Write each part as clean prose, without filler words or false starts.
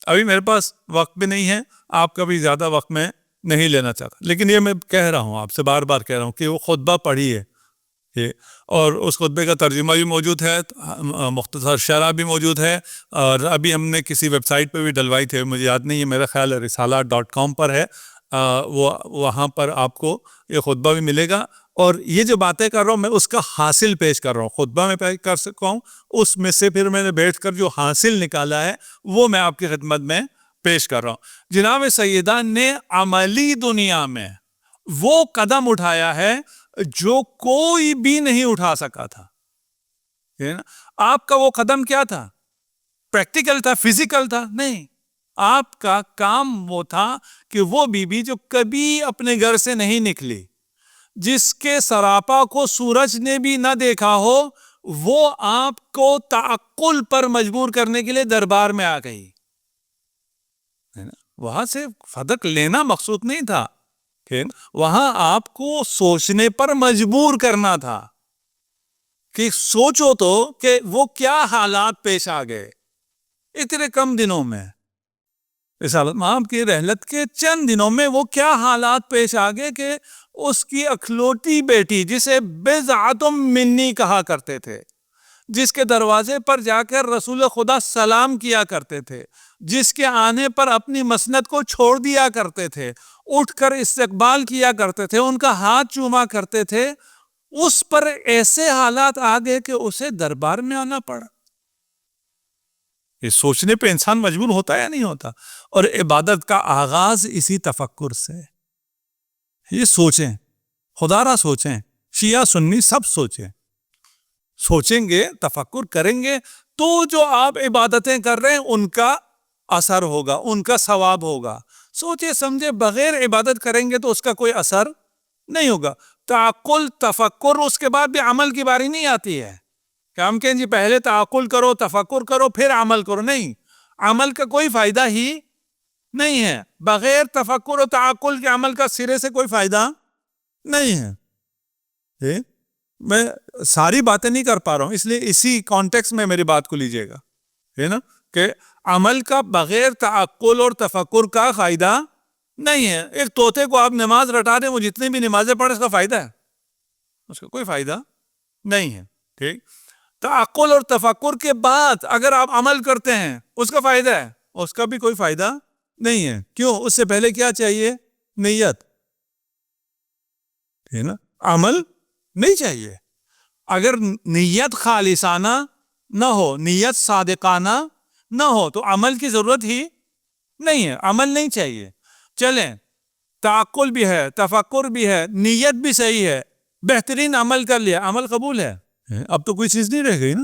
ابھی میرے پاس وقت بھی نہیں ہے، آپ کا بھی زیادہ وقت میں نہیں لینا چاہتا، لیکن یہ میں کہہ رہا ہوں آپ سے، بار بار کہہ رہا ہوں کہ وہ خطبہ پڑھیے یہ، اور اس خطبے کا ترجمہ بھی موجود ہے، مختصر شرح بھی موجود ہے، اور ابھی ہم نے کسی ویب سائٹ پہ بھی ڈلوائی تھے، مجھے یاد نہیں ہے، میرا خیال ہے رسالہ.com پر ہے، وہ وہاں پر آپ کو یہ خطبہ بھی ملے گا، اور یہ جو باتیں کر رہا ہوں میں اس کا حاصل پیش کر رہا ہوں، خطبہ میں پیش کر سکتا ہوں، اس میں سے پھر میں نے بیٹھ کر جو حاصل نکالا ہے وہ میں آپ کی خدمت میں پیش کر رہا ہوں۔ جناب سیدہ نے عملی دنیا میں وہ قدم اٹھایا ہے جو کوئی بھی نہیں اٹھا سکا تھا۔ آپ کا وہ قدم کیا تھا؟ پریکٹیکل تھا، فزیکل تھا؟ نہیں، آپ کا کام وہ تھا کہ وہ بی بی جو کبھی اپنے گھر سے نہیں نکلی، جس کے سراپا کو سورج نے بھی نہ دیکھا ہو، وہ آپ کو تعقل پر مجبور کرنے کے لیے دربار میں آ گئی۔ وہاں سے صدق لینا مقصود نہیں تھا، وہاں آپ کو سوچنے پر مجبور کرنا تھا کہ سوچو تو کہ وہ کیا حالات پیش آ گئے اتنے کم دنوں میں، رسالت مآب کی رحلت کے چند دنوں میں وہ کیا حالات پیش آ گئے کہ اس کی اکلوٹی بیٹی، جسے بضعۃ منی کہا کرتے تھے، جس کے دروازے پر جا کر رسول خدا سلام کیا کرتے تھے، جس کے آنے پر اپنی مسند کو چھوڑ دیا کرتے تھے، اٹھ کر استقبال کیا کرتے تھے، ان کا ہاتھ چوما کرتے تھے، اس پر ایسے حالات آ گئے کہ اسے دربار میں آنا پڑا۔ یہ سوچنے پہ انسان مجبور ہوتا ہے یا نہیں ہوتا؟ اور عبادت کا آغاز اسی تفکر سے، یہ سوچیں، خدا را سوچیں، شیعہ سنی سب سوچیں گے، تفکر کریں گے تو جو آپ عبادتیں کر رہے ہیں ان کا اثر ہوگا، ان کا ثواب ہوگا۔ سوچے سمجھے بغیر عبادت کریں گے تو اس کا کوئی اثر نہیں ہوگا۔ تعقل، تفکر، اس کے بعد بھی عمل کی باری نہیں آتی ہے کہ ہم کہیں جی پہلے تعقل کرو، تفکر کرو، پھر عمل کرو۔ نہیں، عمل کا کوئی فائدہ ہی نہیں ہے، بغیر تفکر و تعقل کے عمل کا سرے سے کوئی فائدہ نہیں ہے۔ میں ساری باتیں نہیں کر پا رہا ہوں، اس لیے اسی کانٹیکس میں میری بات کو لیجئے گا، ہے نا، کہ عمل کا بغیر تعقل اور تفکر کا فائدہ نہیں ہے۔ ایک طوطے کو آپ نماز رٹا دیں، وہ جتنی بھی نمازیں پڑھے، اس کا فائدہ ہے؟ اس کا کوئی فائدہ نہیں ہے۔ ٹھیک، تعقل اور تفکر کے بعد اگر آپ عمل کرتے ہیں اس کا فائدہ ہے؟ اس کا بھی کوئی فائدہ نہیں ہے۔ کیوں؟ اس سے پہلے کیا چاہیے؟ نیت، ہے نا، عمل نہیں چاہیے۔ اگر نیت خالصانہ نہ ہو، نیت صادقانہ نہ ہو تو عمل کی ضرورت ہی نہیں ہے، عمل نہیں چاہیے۔ چلیں، تعقل بھی ہے، تفکر بھی ہے، نیت بھی صحیح ہے، بہترین عمل کر لیا، عمل قبول ہے؟ اب تو کوئی چیز نہیں رہ گئی نا۔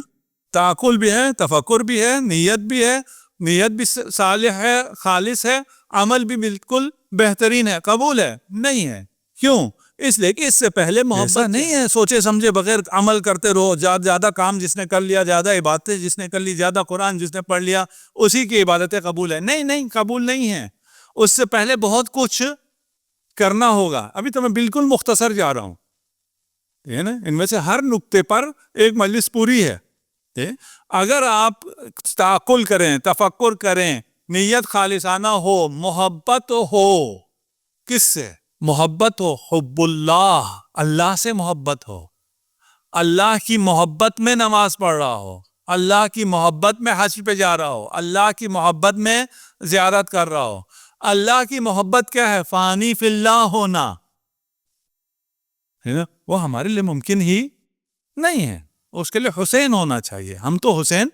تعقل بھی ہے، تفکر بھی ہے، نیت بھی صالح ہے، خالص ہے، عمل بھی بالکل بہترین ہے، قبول ہے؟ نہیں ہے۔ کیوں؟ اس لیے کہ اس سے پہلے محبت نہیں ہے۔ سوچے سمجھے بغیر عمل کرتے رہو، زیادہ کام جس نے کر لیا، زیادہ عبادتیں جس نے کر لی، زیادہ قرآن جس نے پڑھ لیا، اسی کی عبادتیں قبول ہے؟ نہیں، قبول نہیں ہے۔ اس سے پہلے بہت کچھ کرنا ہوگا۔ ابھی تو میں بالکل مختصر جا رہا ہوں، ہے نا، ان میں سے ہر نقطے پر ایک مجلس پوری ہے۔ اگر آپ تعقل کریں، تفکر کریں، نیت خالصانہ ہو، محبت ہو، کس سے محبت ہو؟ حب اللہ، اللہ سے محبت ہو، اللہ کی محبت میں نماز پڑھ رہا ہو، اللہ کی محبت میں حج پہ جا رہا ہو، اللہ کی محبت میں زیارت کر رہا ہو۔ اللہ کی محبت کیا ہے؟ فانی فی اللہ ہونا، ہے نا، وہ ہمارے لیے ممکن ہی نہیں ہے۔ اس کے لیے حسین ہونا چاہیے، ہم تو حسین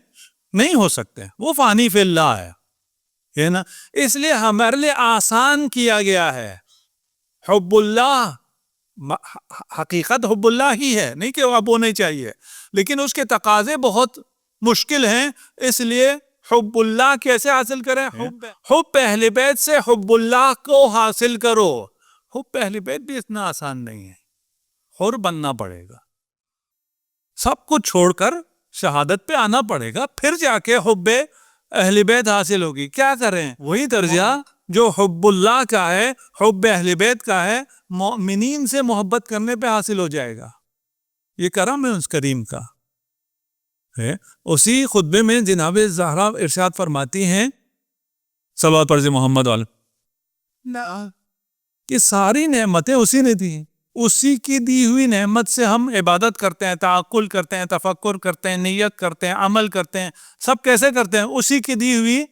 نہیں ہو سکتے، وہ فانی فی اللہ ہے نا۔ اس لیے ہمارے لیے آسان کیا گیا ہے۔ حب اللہ، حقیقت حب اللہ ہی ہے، نہیں کہ اب وہ نہیں چاہیے، لیکن اس کے تقاضے بہت مشکل ہیں۔ اس لیے حب اللہ کیسے حاصل کریں؟ حب اہل بیت سے حب اللہ کو حاصل کرو۔ حب اہل بیت بھی اتنا آسان نہیں ہے، حر بننا پڑے گا، سب کچھ چھوڑ کر شہادت پہ آنا پڑے گا، پھر جا کے حب اہل بیت حاصل ہوگی۔ کیا کریں؟ وہی درجہ جو حب اللہ کا ہے، حب اہل بیت کا ہے، مومنین سے محبت کرنے پہ حاصل ہو جائے گا۔ یہ کرم ہے اس کریم کا ہے۔ اسی خطبے میں جناب زہرا ارشاد فرماتی ہیں صلوات پڑھ محمد علیہ. یہ ساری نعمتیں اسی نے دی ہیں. اسی کی دی ہوئی نعمت سے ہم عبادت کرتے ہیں, تعقل کرتے ہیں, تفکر کرتے ہیں, نیت کرتے ہیں, عمل کرتے ہیں. سب کیسے کرتے ہیں؟ اسی کی دی ہوئی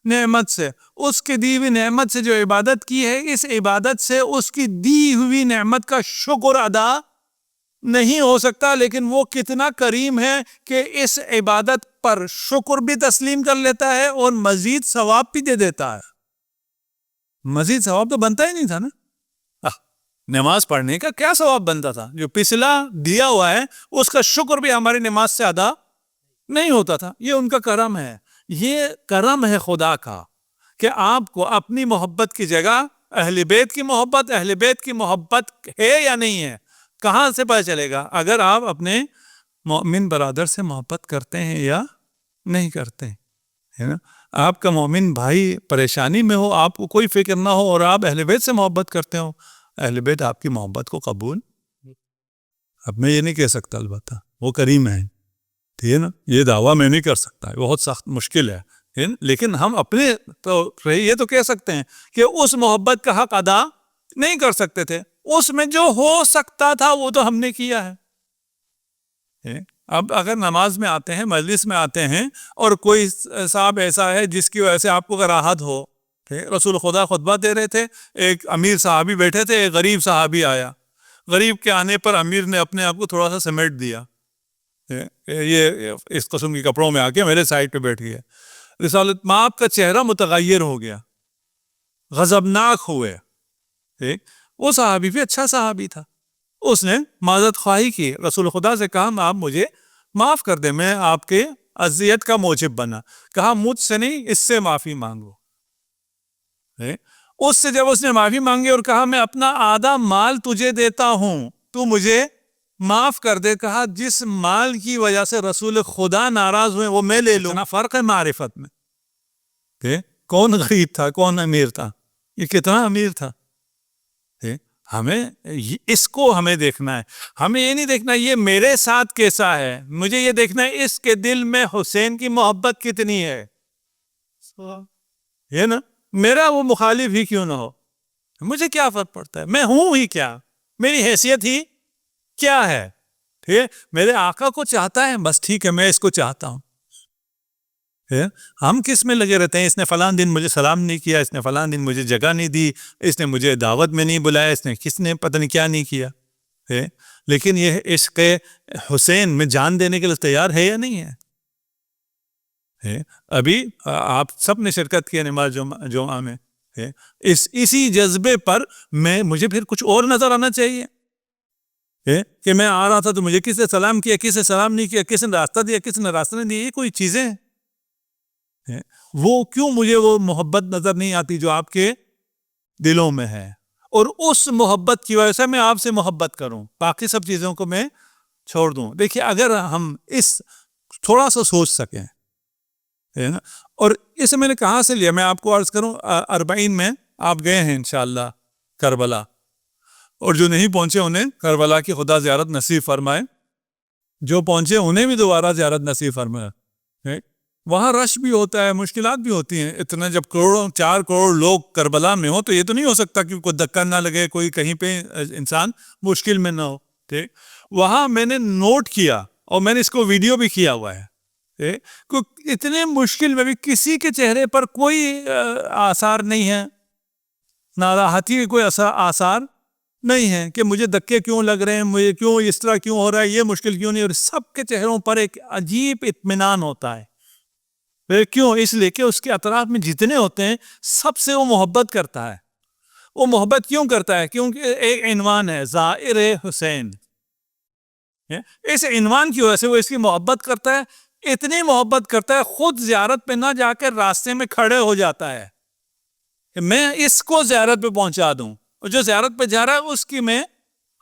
نعمت سے. اس کی دی ہوئی نعمت سے جو عبادت کی ہے, اس عبادت سے اس کی دی ہوئی نعمت کا شکر ادا نہیں ہو سکتا, لیکن وہ کتنا کریم ہے کہ اس عبادت پر شکر بھی تسلیم کر لیتا ہے اور مزید ثواب بھی دے دیتا ہے. مزید ثواب تو بنتا ہی نہیں تھا نا. نماز پڑھنے کا کیا ثواب بنتا تھا؟ جو پچھلا دیا ہوا ہے اس کا شکر بھی ہماری نماز سے ادا نہیں ہوتا تھا. یہ ان کا کرم ہے. یہ کرم ہے خدا کا کہ آپ کو اپنی محبت کی جگہ اہل بیت کی محبت, اہل بیت کی محبت ہے یا نہیں ہے کہاں سے پتہ چلے گا؟ اگر آپ اپنے مومن برادر سے محبت کرتے ہیں یا نہیں کرتے ہیں نا. آپ کا مومن بھائی پریشانی میں ہو, آپ کو کوئی فکر نہ ہو, اور آپ اہل بیت سے محبت کرتے ہو, اہل بیت آپ کی محبت کو قبول. اب میں یہ نہیں کہہ سکتا, البتہ وہ کریم ہے, ٹھیک ہے نا, یہ دعویٰ میں نہیں کر سکتا, بہت سخت مشکل ہے, لیکن ہم اپنے تو یہ تو کہہ سکتے ہیں کہ اس محبت کا حق ادا نہیں کر سکتے تھے. اس میں جو ہو سکتا تھا وہ تو ہم نے کیا ہے. اب اگر نماز میں آتے ہیں, مجلس میں آتے ہیں, اور کوئی صاحب ایسا ہے جس کی وجہ سے آپ کو کراہت ہو, رسول خدا خطبہ دے رہے تھے, ایک امیر صحابی بیٹھے تھے, ایک غریب صحابی آیا. غریب کے آنے پر امیر نے اپنے آپ کو تھوڑا سا سمیٹ دیا, یہ اس قسم کے کپڑوں میں آ کے میرے سائڈ پہ بیٹھ گیا. رسالت مآب کا چہرہ متغیر ہو گیا, غضبناک ہوئے. وہ صحابی بھی اچھا صحابی تھا, اس نے معذرت خواہی کی, رسول خدا سے کہا آپ مجھے معاف کر دیں, میں آپ کے اذیت کا موجب بنا. کہا مجھ سے نہیں, اس سے معافی مانگو. اس سے جب اس نے معافی مانگی اور کہا میں اپنا آدھا مال تجھے دیتا ہوں, تو مجھے معاف کر دے. کہا جس مال کی وجہ سے رسول خدا ناراض ہوئے وہ میں لے لوں. فرق ہے معرفت میں کہ کون غریب تھا کون امیر تھا. یہ کتنا امیر تھا. ہمیں اس کو ہمیں دیکھنا ہے, ہمیں یہ نہیں دیکھنا یہ میرے ساتھ کیسا ہے, مجھے یہ دیکھنا ہے اس کے دل میں حسین کی محبت کتنی ہے. یہ نا, میرا وہ مخالف ہی کیوں نہ ہو, مجھے کیا فرق پڑتا ہے, میں ہوں ہی کیا, میری حیثیت ہی کیا ہے. ٹھیک ہے, میرے آقا کو چاہتا ہے بس ٹھیک ہے, میں اس کو چاہتا ہوں. ہم کس میں لگے رہتے ہیں, اس نے فلاں دن مجھے سلام نہیں کیا, اس نے فلاں دن مجھے جگہ نہیں دی, اس نے مجھے دعوت میں نہیں بلایا, اس نے کس نے پتہ نہیں کیا نہیں کیا. لیکن یہ عشق حسین میں جان دینے کے لیے تیار ہے یا نہیں ہے؟ ابھی آپ سب نے شرکت کی نماز جمعہ میں, اسی جذبے پر مجھے پھر کچھ اور نظر آنا چاہیے کہ میں آ رہا تھا تو مجھے کس نے سلام کیا, کس نے سلام نہیں کیا, کس نے راستہ دیا, کس نے راستہ نہیں دیا. یہ کوئی چیزیں ہیں وہ کیوں مجھے وہ محبت نظر نہیں آتی جو آپ کے دلوں میں ہے, اور اس محبت کی وجہ سے میں آپ سے محبت کروں, باقی سب چیزوں کو میں چھوڑ دوں. دیکھیے اگر ہم اس تھوڑا سا سوچ سکیں, اور اسے میں نے کہاں سے لیا, میں آپ کو عرض کروں 40 میں آپ گئے ہیں انشاءاللہ کربلا, اور جو نہیں پہنچے انہیں کربلا کی خدا زیارت نصیب فرمائے, جو پہنچے انہیں بھی دوبارہ زیارت نصیب فرمائے. وہاں رش بھی ہوتا ہے, مشکلات بھی ہوتی ہیں. اتنا جب 4 کروڑ لوگ کربلا میں ہو تو یہ تو نہیں ہو سکتا کہ کوئی دھکا نہ لگے, کوئی کہیں پہ انسان مشکل میں نہ ہو. ٹھیک, وہاں میں نے نوٹ کیا اور میں نے اس کو ویڈیو بھی کیا ہوا ہے, اتنے مشکل میں بھی کسی کے چہرے پر کوئی آثار نہیں ہے, ناراحتی کے کوئی آثار نہیں ہے کہ مجھے دھکے کیوں لگ رہے ہیں, مجھے کیوں اس طرح کیوں ہو رہا ہے, یہ مشکل کیوں نہیں. اور سب کے چہروں پر ایک عجیب اطمینان ہوتا ہے. کیوں؟ اس لیے کہ اس کے اطراف میں جتنے ہوتے ہیں سب سے وہ محبت کرتا ہے. وہ محبت کیوں کرتا ہے؟ کیونکہ ایک عنوان ہے زائر حسین. اس عنوان کی وجہ سے وہ اس کی محبت کرتا ہے, اتنی محبت کرتا ہے خود زیارت پہ نہ جا کے راستے میں کھڑے ہو جاتا ہے کہ میں اس کو زیارت پہ پہنچا دوں, اور جو زیارت پہ جا رہا ہے اس کی میں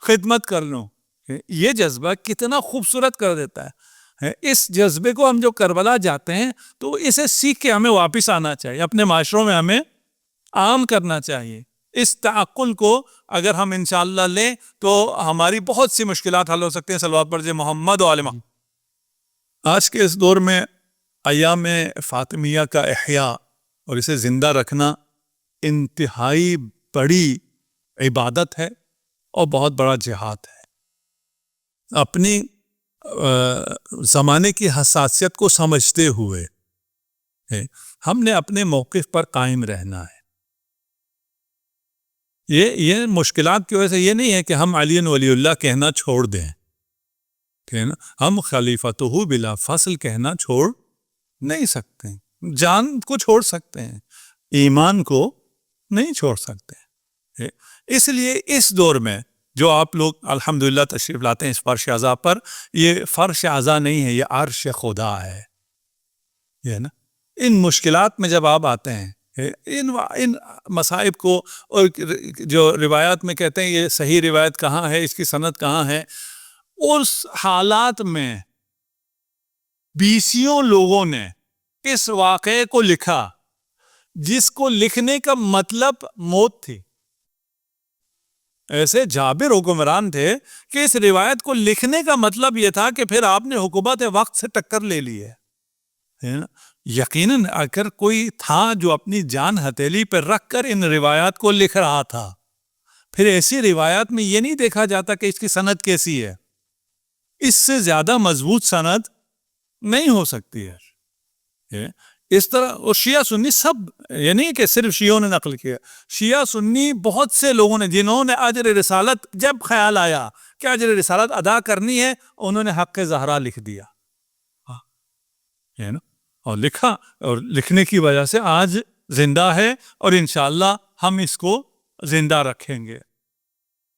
خدمت کر لوں. یہ جذبہ کتنا خوبصورت کر دیتا ہے. اس جذبے کو ہم جو کربلا جاتے ہیں تو اسے سیکھ کے ہمیں واپس آنا چاہیے, اپنے معاشروں میں ہمیں عام کرنا چاہیے. اس تعقل کو اگر ہم انشاءاللہ لیں تو ہماری بہت سی مشکلات حل ہو سکتے ہیں. صلوات پڑھ محمد و آل محمد. آج کے اس دور میں ایام فاطمیہ کا احیاء اور اسے زندہ رکھنا انتہائی بڑی عبادت ہے اور بہت بڑا جہاد ہے. اپنی زمانے کی حساسیت کو سمجھتے ہوئے ہم نے اپنے موقف پر قائم رہنا ہے. یہ مشکلات کی وجہ سے یہ نہیں ہے کہ ہم علی ولی اللہ کہنا چھوڑ دیں، ٹھیک ہے نا. ہم خلیفتہ بلا فصل کہنا چھوڑ نہیں سکتے. جان کو چھوڑ سکتے ہیں، ایمان کو نہیں چھوڑ سکتے. اس لیے اس دور میں جو آپ لوگ الحمدللہ تشریف لاتے ہیں اس فرش اعضاء پر، یہ فرش اعضاء نہیں ہے، یہ عرش خدا ہے. یہ ہے نا. ان مشکلات میں جب آپ آتے ہیں، ان مصائب کو، اور جو روایات میں کہتے ہیں یہ صحیح روایت کہاں ہے، اس کی سند کہاں ہے، اس حالات میں بیسیوں لوگوں نے اس واقعے کو لکھا جس کو لکھنے کا مطلب موت تھی. ایسے جابر حکمران تھے کہ اس روایت کو لکھنے کا مطلب یہ تھا کہ پھر آپ نے حکومت وقت سے ٹکر لے لی ہے نا. یقیناً اگر کوئی تھا جو اپنی جان ہتھیلی پر رکھ کر ان روایات کو لکھ رہا تھا، پھر ایسی روایات میں یہ نہیں دیکھا جاتا کہ اس کی سند کیسی ہے. اس سے زیادہ مضبوط سند نہیں ہو سکتی ہے. اس طرح اور شیعہ سنی سب، یہ نہیں کہ صرف شیعوں نے نقل کیا، شیعہ سنی بہت سے لوگوں نے جنہوں نے اجر رسالت جب خیال آیا کہ اجر رسالت ادا کرنی ہے، انہوں نے حق زہرا لکھ دیا ہے نا. اور لکھا، اور لکھنے کی وجہ سے آج زندہ ہے، اور انشاءاللہ ہم اس کو زندہ رکھیں گے.